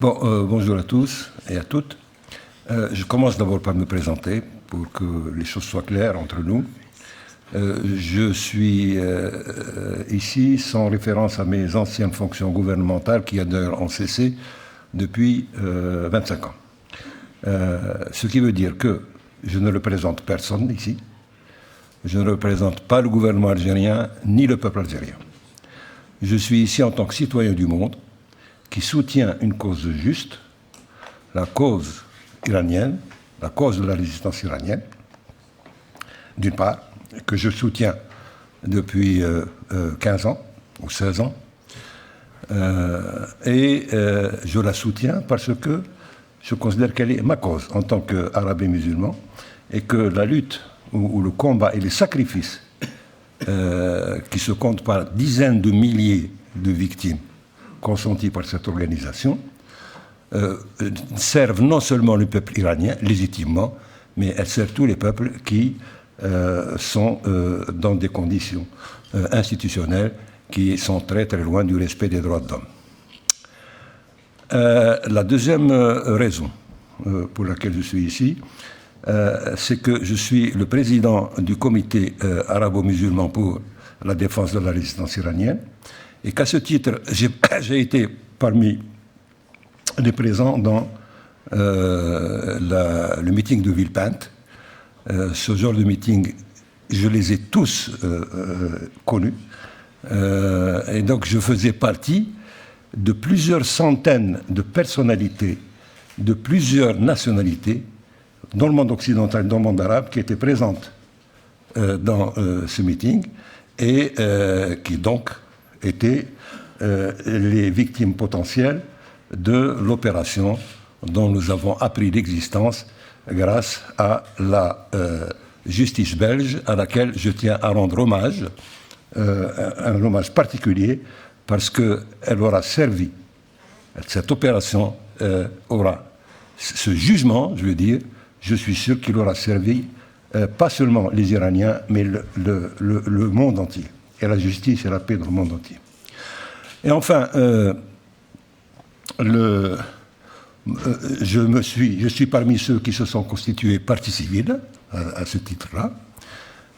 Bonjour à tous et à toutes. Je commence d'abord par me présenter pour que les choses soient claires entre nous. Je suis ici sans référence à mes anciennes fonctions gouvernementales qui d'ailleurs ont cessé depuis 25 ans. Ce qui veut dire que je ne représente personne ici. Je ne représente pas le gouvernement algérien ni le peuple algérien. Je suis ici en tant que citoyen du monde qui soutient une cause juste, la cause iranienne, la cause de la résistance iranienne, d'une part, que je soutiens depuis 15 ans ou 16 ans, et je la soutiens parce que je considère qu'elle est ma cause en tant qu'arabe et musulman, et que la lutte ou le combat et les sacrifices qui se comptent par dizaines de milliers de victimes consentis par cette organisation, servent non seulement le peuple iranien, légitimement, mais elles servent tous les peuples qui sont dans des conditions institutionnelles qui sont très très loin du respect des droits de l'homme. La deuxième raison pour laquelle je suis ici, c'est que je suis le président du comité arabo-musulman pour la défense de la résistance iranienne, et qu'à ce titre, j'ai été parmi les présents dans le meeting de Villepinte. Ce genre de meeting, je les ai tous connus. Et donc, je faisais partie de plusieurs centaines de personnalités de plusieurs nationalités dans le monde occidental et dans le monde arabe qui étaient présentes dans ce meeting et qui donc étaient les victimes potentielles de l'opération dont nous avons appris l'existence grâce à la justice belge à laquelle je tiens à rendre hommage, un hommage particulier parce qu'elle aura servi, cette opération aura, ce jugement, je veux dire, je suis sûr qu'il aura servi pas seulement les Iraniens, mais le monde entier, et la justice et la paix dans le monde entier. Et enfin, je suis parmi ceux qui se sont constitués partie civile à ce titre-là,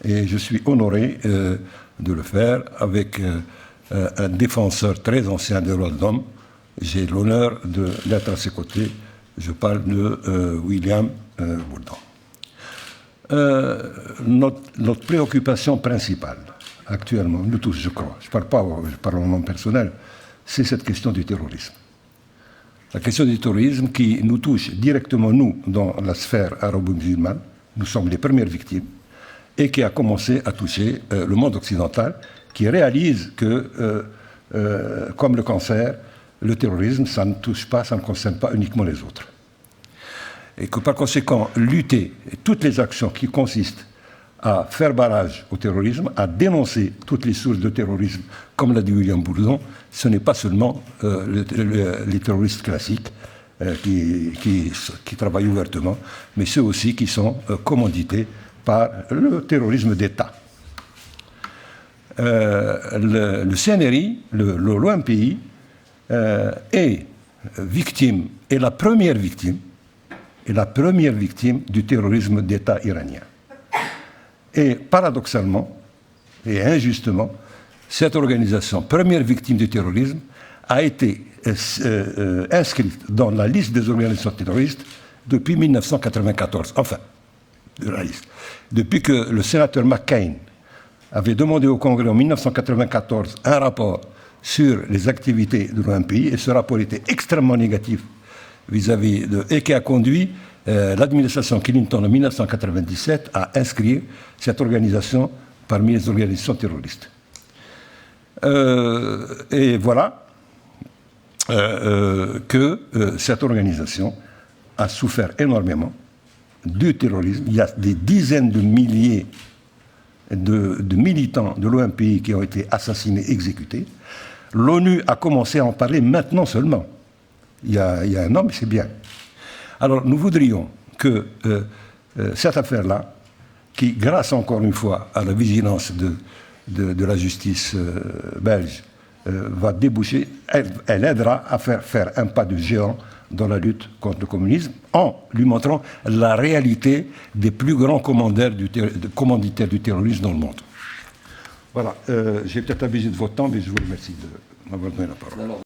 et je suis honoré de le faire avec un défenseur très ancien des droits de l'homme. J'ai l'honneur d'être à ses côtés. Je parle de William Bourdon. Notre préoccupation principale, actuellement, nous tous, je crois, je parle au nom personnel, c'est cette question du terrorisme. La question du terrorisme qui nous touche directement, nous, dans la sphère arabo-musulmane, nous sommes les premières victimes, et qui a commencé à toucher le monde occidental, qui réalise que, comme le cancer, le terrorisme, ça ne touche pas, ça ne concerne pas uniquement les autres. Et que par conséquent, lutter, toutes les actions qui consistent à faire barrage au terrorisme, à dénoncer toutes les sources de terrorisme, comme l'a dit William Bourdon, ce n'est pas seulement les terroristes classiques qui travaillent ouvertement, mais ceux aussi qui sont commandités par le terrorisme d'État. Le CNRI, l'OMPI, est victime, est la première victime du terrorisme d'État iranien. Et paradoxalement et injustement, cette organisation, première victime du terrorisme, a été inscrite dans la liste des organisations terroristes depuis 1994. Enfin, de la liste. Depuis que le sénateur McCain avait demandé au Congrès en 1994 un rapport sur les activités de l'OMPI, et ce rapport était extrêmement négatif vis-à-vis et qui a conduit l'administration Clinton en 1997 à inscrire cette organisation parmi les organisations terroristes. Et voilà que cette organisation a souffert énormément du terrorisme. Il y a des dizaines de milliers de militants de l'OMPI qui ont été assassinés, exécutés. L'ONU a commencé à en parler maintenant seulement. Il y a un an, mais c'est bien. Alors, nous voudrions que cette affaire-là, qui, grâce encore une fois à la vigilance de la justice belge, va déboucher, elle aidera à faire un pas de géant dans la lutte contre le communisme, en lui montrant la réalité des plus grands commanditaires du terrorisme dans le monde. Voilà, j'ai peut-être abusé de votre temps, mais je vous remercie de m'avoir donné la parole.